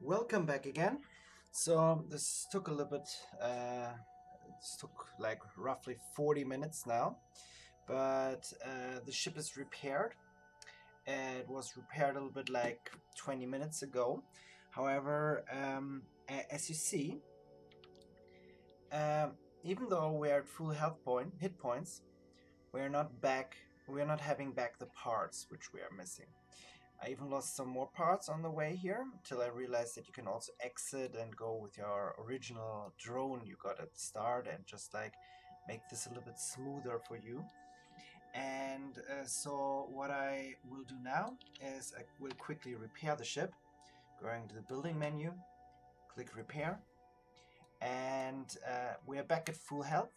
Welcome back again. So this took a little bit, this took like roughly 40 minutes now, but the ship is repaired. It was repaired a little bit like 20 minutes ago. However, as you see, um, even though we're at full hit points, we're not back. We're not having back the parts which we are missing. I even lost some more parts on the way here until I realized that you can also exit and go with your original drone you got at the start and just like make this a little bit smoother for you. And so what I will do now is I will quickly repair the ship, going to the building menu, click repair, and we're back at full health.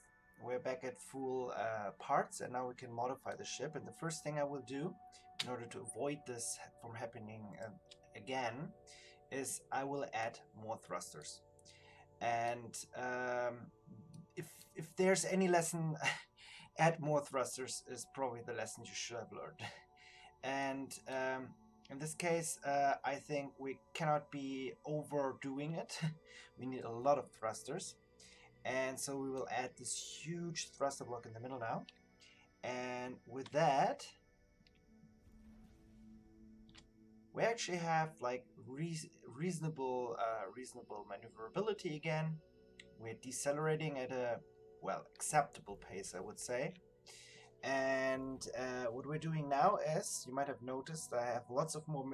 We're back at full parts, and now we can modify the ship. And the first thing I will do, in order to avoid this from happening again, is I will add more thrusters. And if there's any lesson, add more thrusters is probably the lesson you should have learned. And in this case, I think we cannot be overdoing it. We need a lot of thrusters. And so we will add this huge thruster block in the middle now. And with that, we actually have like reasonable maneuverability again. We're decelerating at a, well, acceptable pace, I would say. And what we're doing now is, you might have noticed, I have lots more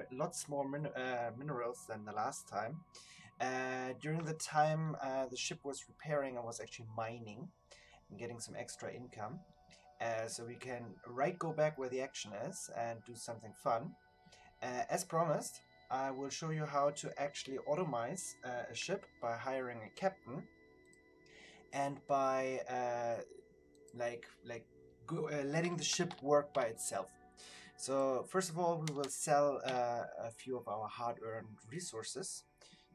minerals than the last time. During the time the ship was repairing, I was actually mining and getting some extra income. So we can go back where the action is and do something fun. As promised, I will show you how to actually automize a ship by hiring a captain and by letting the ship work by itself. So first of all, we will sell a few of our hard-earned resources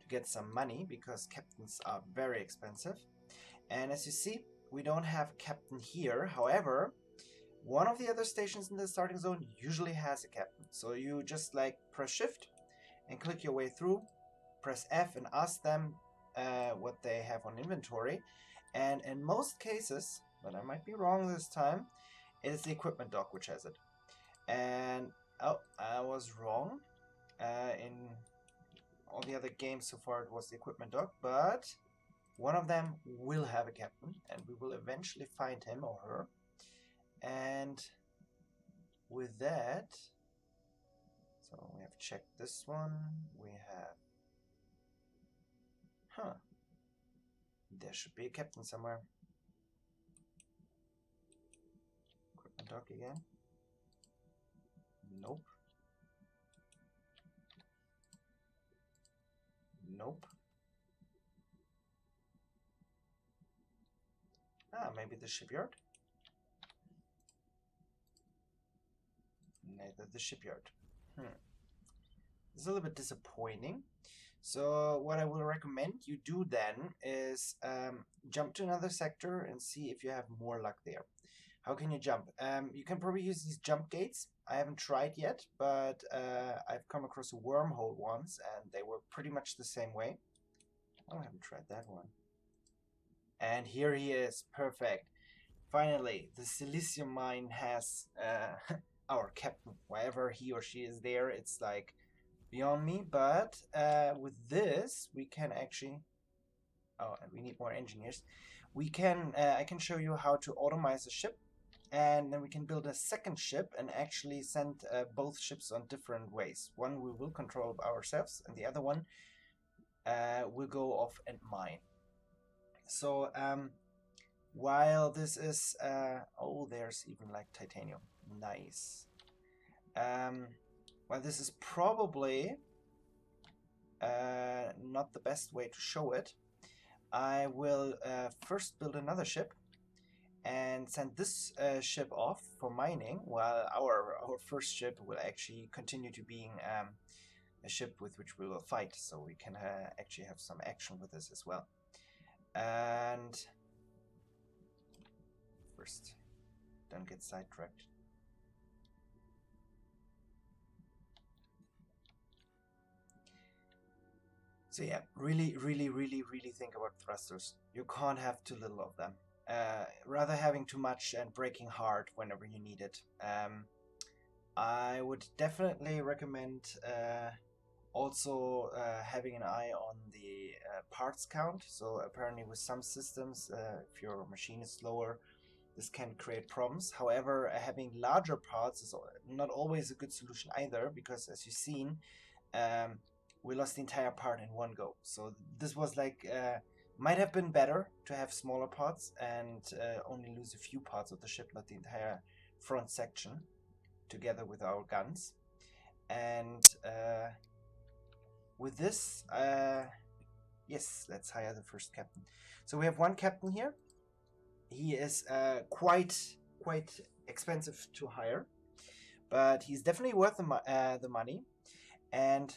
to get some money, because captains are very expensive. And as you see, we don't have a captain here. However, one of the other stations in the starting zone usually has a captain. So you just like press shift and click your way through, press F and ask them what they have on inventory. And in most cases, but I might be wrong this time, it is the equipment dock which has it. And oh, I was wrong. In all the other games so far, it was the equipment dock, but one of them will have a captain, and we will eventually find him or her. And with that, so we have checked this one. We have, there should be a captain somewhere. Equipment dock again. Nope. Nope. Maybe the shipyard? Neither the shipyard. It's a little bit disappointing. So what I will recommend you do then is jump to another sector and see if you have more luck there. How can you jump? You can probably use these jump gates. I haven't tried yet, but I've come across a wormhole once, and they were pretty much the same way. Oh, I haven't tried that one. And here he is, perfect. Finally, the Silicium mine has our captain. Wherever he or she is there, it's like beyond me. But with this, we can actually... Oh, and we need more engineers. We can. I can show you how to automize a ship, and then we can build a second ship and actually send both ships on different ways. One we will control ourselves, and the other one will go off and mine. So while this is oh, there's even like titanium, nice. While this is probably not the best way to show it, I will first build another ship and send this ship off for mining, while our first ship will actually continue to being a ship with which we will fight, so we can actually have some action with this as well. And first, don't get sidetracked. So yeah, really think about thrusters. You can't have too little of them. Rather having too much and breaking hard whenever you need it. I would definitely recommend also having an eye on the parts count. So apparently with some systems, if your machine is slower, this can create problems. However, having larger parts is not always a good solution either, because as you've seen, um, we lost the entire part in one go. So this was like might have been better to have smaller parts and only lose a few parts of the ship, not the entire front section, together with our guns. And with this, yes, let's hire the first captain. So we have one captain here. He is quite expensive to hire, but he's definitely worth the money. And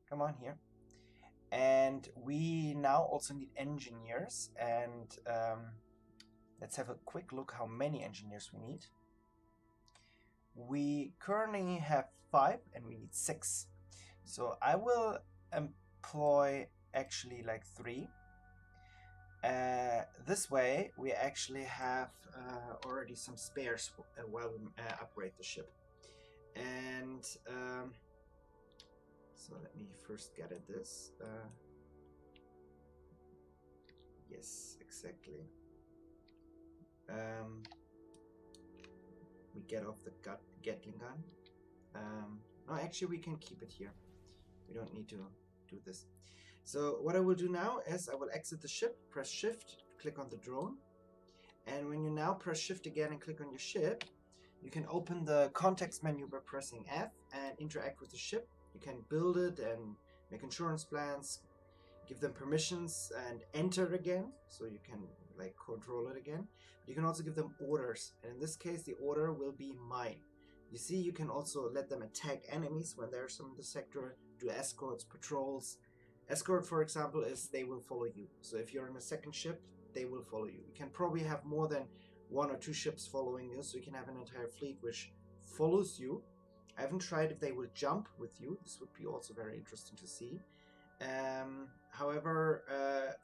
come on here. And we now also need engineers. And let's have a quick look how many engineers we need. We currently have 5 and we need 6. So I will employ actually like 3. This way we actually have already some spares while we upgrade the ship. And so let me first get at this. Yes, exactly. We get off the Gatling gun. No, actually we can keep it here. We don't need to do this. So what I will do now is I will exit the ship, press shift, click on the drone. And when you now press shift again and click on your ship, you can open the context menu by pressing F and interact with the ship. You can build it and make insurance plans, give them permissions and enter again, so you can like control it again. But you can also give them orders, and in this case the order will be mine. You see, you can also let them attack enemies when there's some in the sector, do escorts, patrols. Escort, for example, is they will follow you. So if you're in a second ship, they will follow you. You can probably have more than 1 or 2 ships following you, so you can have an entire fleet which follows you. I haven't tried if they will jump with you. This would be also very interesting to see. However,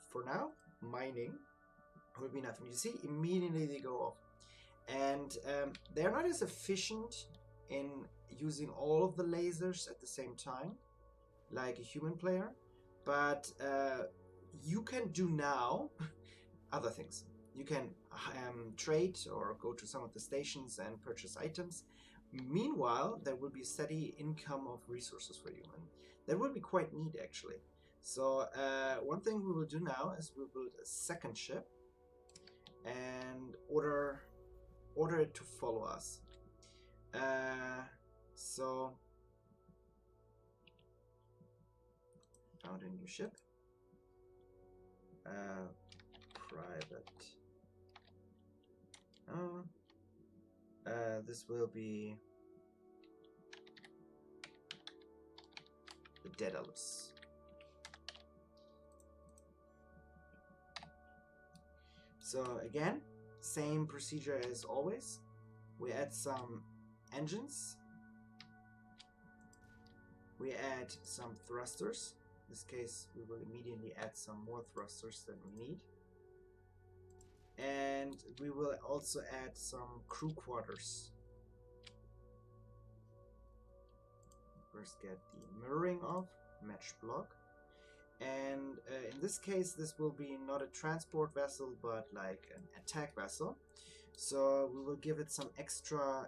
for now, mining will be nothing. You see, immediately they go off. And they're not as efficient in using all of the lasers at the same time, like a human player. But you can do now other things. You can trade or go to some of the stations and purchase items. Meanwhile, there will be a steady income of resources for you, and that will be quite neat actually. So one thing we will do now is we'll build a second ship and order it to follow us. So found a new ship. Private. This will be the Daedalus. So again, same procedure as always. We add some engines. We add some thrusters. In this case, we will immediately add some more thrusters than we need. And we will also add some crew quarters. First get the mirroring off, match block. And in this case, this will be not a transport vessel, but like an attack vessel. So we will give it some extra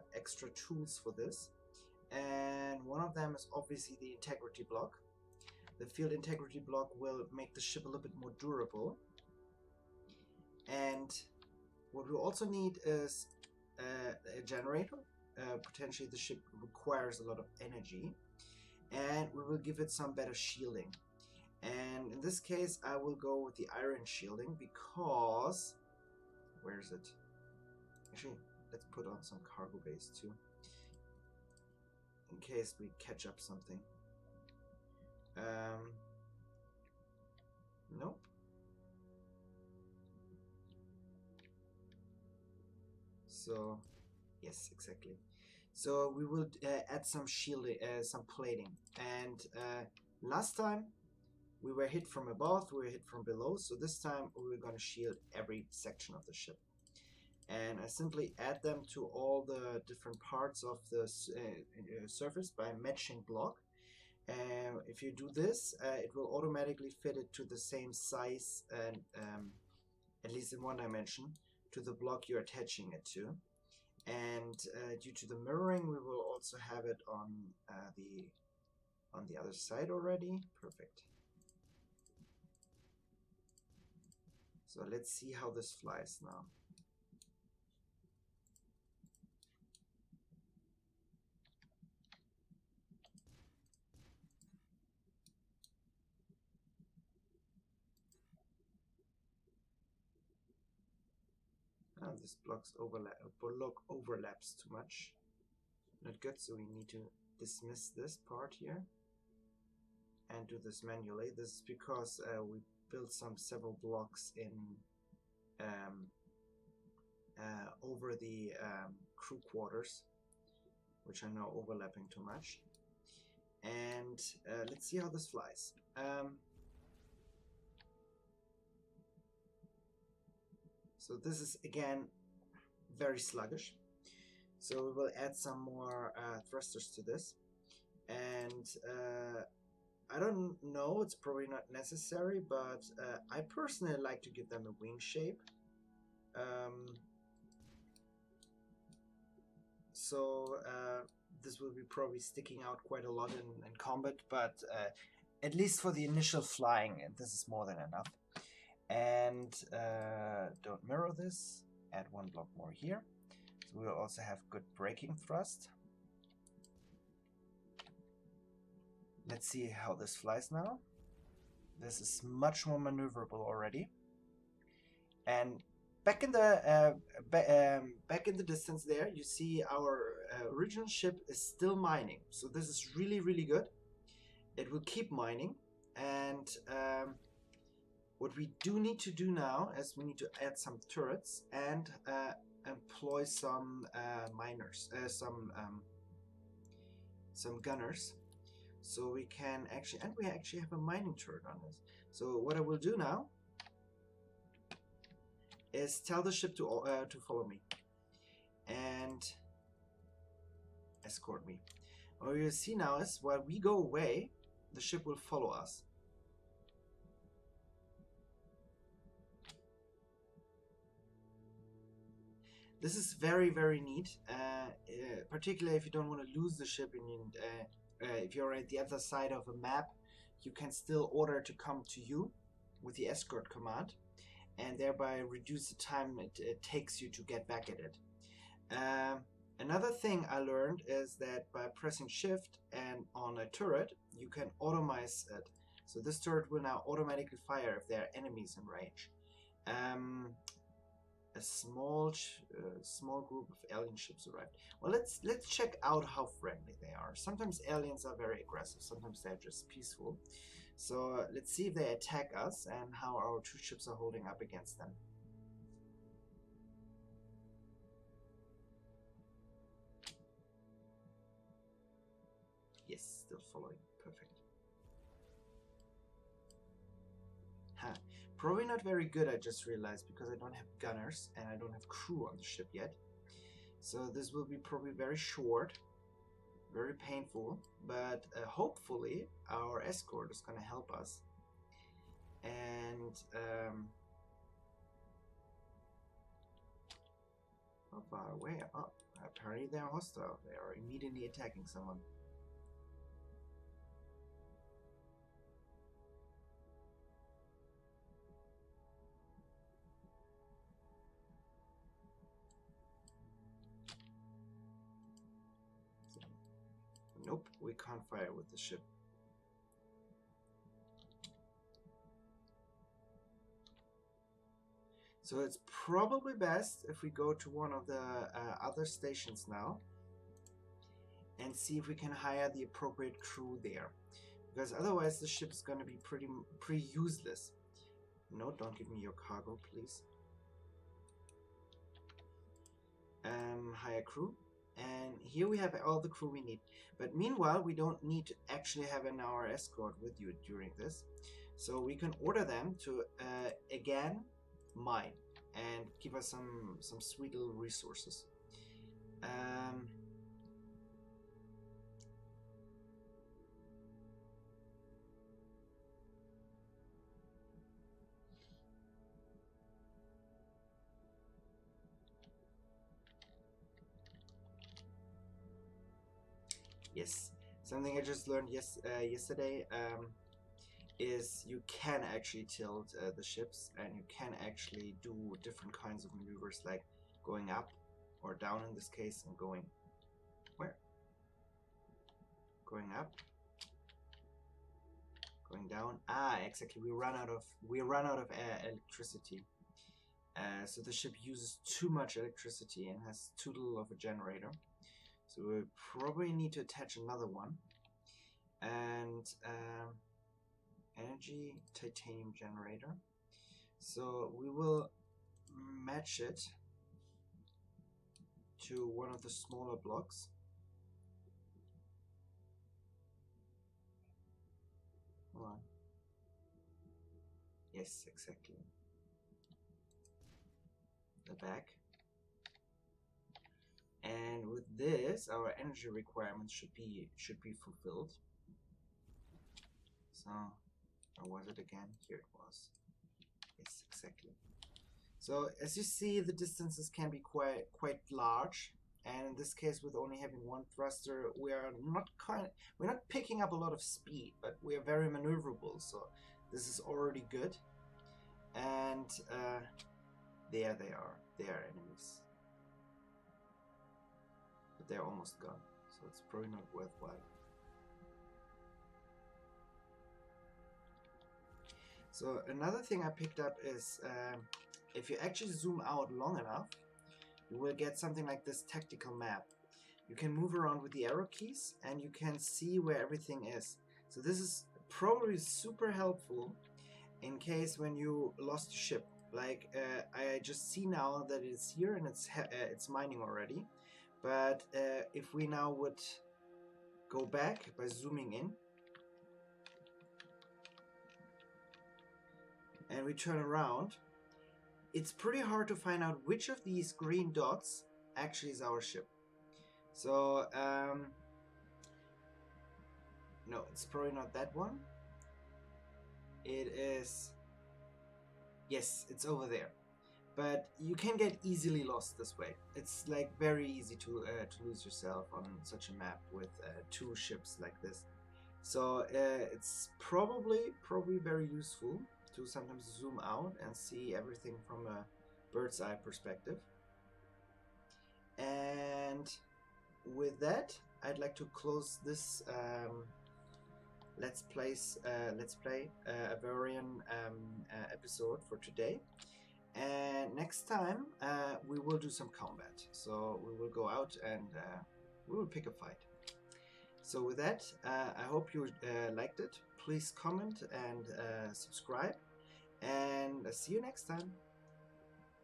tools for this. And one of them is obviously the integrity block. The field integrity block will make the ship a little bit more durable. And what we also need is a generator. Potentially the ship requires a lot of energy. And we will give it some better shielding. And in this case, I will go with the iron shielding because... Where is it? Actually, let's put on some cargo base too, in case we catch up something. Nope. So, yes, exactly. So we will add some shielding, some plating. And last time We were hit from above, we were hit from below, so this time we were going to shield every section of the ship. And I simply add them to all the different parts of the surface by matching block. And if you do this, it will automatically fit it to the same size, and at least in one dimension, to the block you're attaching it to. And due to the mirroring, we will also have it on the other side already. Perfect. So let's see how this flies now. Oh, this block overlaps too much. Not good, so we need to dismiss this part here and do this manually. This is because we built several blocks in over the crew quarters, which are now overlapping too much. And let's see how this flies. So this is again very sluggish. So we will add some more thrusters to this. And I don't know, it's probably not necessary, but I personally like to give them a wing shape. So this will be probably sticking out quite a lot in combat, but at least for the initial flying, this is more than enough. And don't mirror this, add one block more here. So we'll also have good braking thrust. Let's see how this flies now. This is much more maneuverable already. And back in the distance there, you see our original ship is still mining. So this is really, really good. It will keep mining. And what we do need to do now is we need to add some turrets and employ some miners, some gunners. So we can actually, and we actually have a mining turret on this. So what I will do now is tell the ship to follow me and escort me. What you'll see now is while we go away, the ship will follow us. This is very, very neat, particularly if you don't want to lose the ship and if you're at the other side of a map, you can still order to come to you with the escort command and thereby reduce the time it takes you to get back at it. Another thing I learned is that by pressing shift and on a turret, you can automize it. So this turret will now automatically fire if there are enemies in range. A small group of alien ships arrived. Well, let's check out how friendly they are. Sometimes aliens are very aggressive, sometimes they're just peaceful. So let's see if they attack us and how our two ships are holding up against them. Yes, still following. Perfect. Ha. Probably not very good, I just realized, because I don't have gunners and I don't have crew on the ship yet. So this will be probably very short, very painful, but hopefully our escort is going to help us. And how far away? Oh, apparently they're hostile. They are immediately attacking someone. Nope, we can't fire with the ship. So it's probably best if we go to one of the other stations now and see if we can hire the appropriate crew there, because otherwise the ship's going to be pretty useless. No, don't give me your cargo, please. Hire crew. And here we have all the crew we need. But meanwhile, we don't need to actually have an hour escort with you during this. So we can order them to again mine and give us some sweet little resources. Yes, something I just learned yesterday is you can actually tilt the ships, and you can actually do different kinds of maneuvers, like going up or down in this case, and going where? Going up, going down. Ah, exactly. We run out of electricity. So the ship uses too much electricity and has too little of a generator. So we probably need to attach another one. And energy titanium generator. So we will match it to one of the smaller blocks. Hold on. Yes, exactly. The back. And with this, our energy requirements should be fulfilled. So, or was it again? Here it was. Yes, exactly. So as you see, the distances can be quite large, and in this case, with only having one thruster, we're not picking up a lot of speed, but we are very maneuverable. So this is already good. And there they are. They are enemies, but they're almost gone. So it's probably not worthwhile. So another thing I picked up is if you actually zoom out long enough, you will get something like this tactical map. You can move around with the arrow keys and you can see where everything is. So this is probably super helpful in case when you lost your ship. Like I just see now that it's here and it's mining already. But if we now would go back by zooming in, and we turn around, it's pretty hard to find out which of these green dots actually is our ship. So, no, it's probably not that one. It is, yes, it's over there. But you can get easily lost this way. It's like very easy to lose yourself on such a map with two ships like this. So it's probably very useful to sometimes zoom out and see everything from a bird's eye perspective. And with that, I'd like to close this Let's Play Avorion episode for today. And next time we will do some combat. So we will go out and we will pick a fight. So with that, I hope you liked it. Please comment and subscribe. And see you next time.